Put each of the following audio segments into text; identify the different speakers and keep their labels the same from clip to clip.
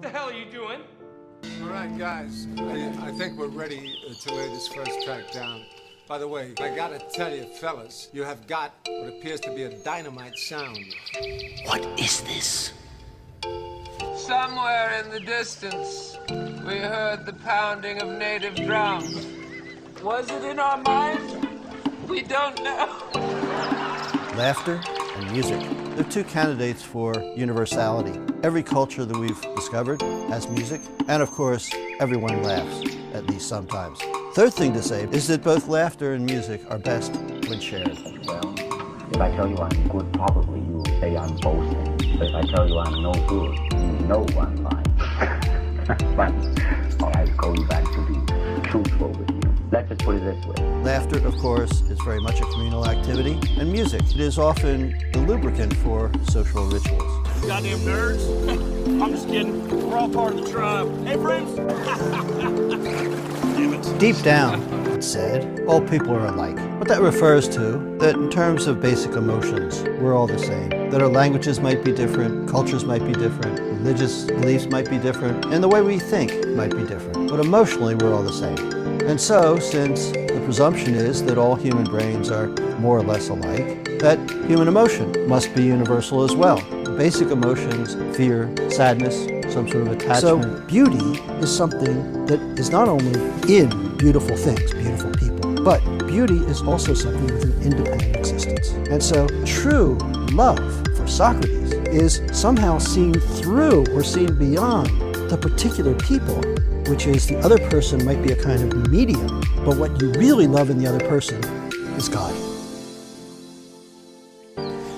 Speaker 1: the hell are you doing?
Speaker 2: All right, guys, I think we're ready to lay this first track down. By the way, I gotta tell you, fellas, you have got what appears to be a dynamite sound.
Speaker 3: What is this?
Speaker 1: Somewhere in the distance, we heard the pounding of native drums. Was it in our minds? We don't know.
Speaker 4: Laughter and music. They're two candidates for universality. Every culture that we've discovered has music, and of course, everyone laughs, at least sometimes. Third thing to say is that both laughter and music are best when shared.
Speaker 5: Well, if I tell you I'm good, probably you will say I'm boasting. But if I tell you I'm no good, you know I'm lying. But, all right, going back to be truthful with you. Let's just put it this way.
Speaker 4: Laughter, of course, is very much a communal activity, and music, it is often the lubricant for social rituals.
Speaker 6: Goddamn nerds. I'm just kidding. We're all part of the tribe. Hey, friends. Damn it.
Speaker 4: Deep down, it's said, all people are alike. What that refers to, that in terms of basic emotions, we're all the same. That our languages might be different, cultures might be different, religious beliefs might be different, and the way we think might be different. But emotionally, we're all the same. And so, since the presumption is that all human brains are more or less alike, that human emotion must be universal as well. Basic emotions, fear, sadness, some sort of attachment. So beauty is something that is not only in beautiful things, beautiful people, but beauty is also something with an independent existence. And so true love for Socrates is somehow seen through or seen beyond the particular people, which is the other person might be a kind of medium, but what you really love in the other person is God.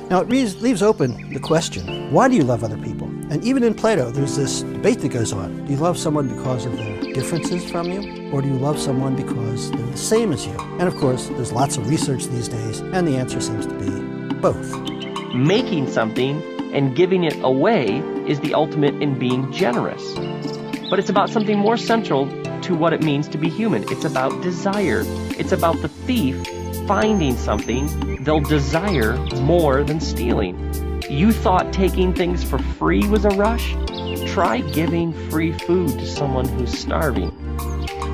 Speaker 4: Now, it leaves open the question, why do you love other people? And even in Plato, there's this debate that goes on. Do you love someone because of their differences from you? Or do you love someone because they're the same as you? And of course, there's lots of research these days, and the answer seems to be both.
Speaker 7: Making something and giving it away is the ultimate in being generous. But it's about something more central to what it means to be human. It's about desire. It's about the thief finding something they'll desire more than stealing. You thought taking things for free was a rush? Try giving free food to someone who's starving.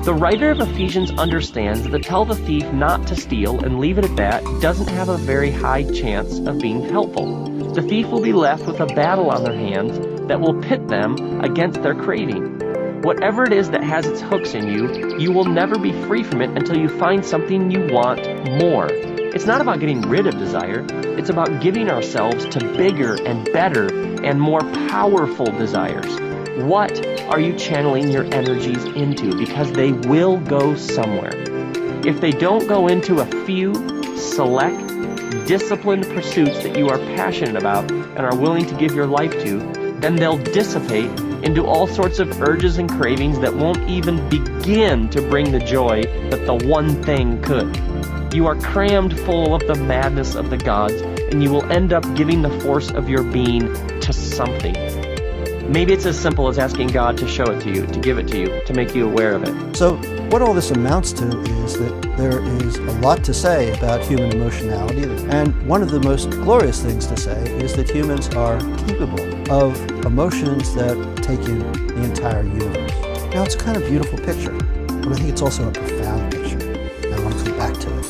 Speaker 7: The writer of Ephesians understands that to tell the thief not to steal and leave it at that doesn't have a very high chance of being helpful. The thief will be left with a battle on their hands that will pit them against their craving. Whatever it is that has its hooks in you, you will never be free from it until you find something you want more. It's not about getting rid of desire. It's about giving ourselves to bigger and better and more powerful desires. What are you channeling your energies into? Because they will go somewhere. If they don't go into a few select, disciplined pursuits that you are passionate about and are willing to give your life to, then they'll dissipate into all sorts of urges and cravings that won't even begin to bring the joy that the one thing could. You are crammed full of the madness of the gods, and you will end up giving the force of your being to something. Maybe it's as simple as asking God to show it to you, to give it to you, to make you aware of it.
Speaker 4: So what all this amounts to is that there is a lot to say about human emotionality, and one of the most glorious things to say is that humans are capable of emotions that take in the entire universe. Now, it's a kind of beautiful picture, but I think it's also a profound picture, and I want to come back to it.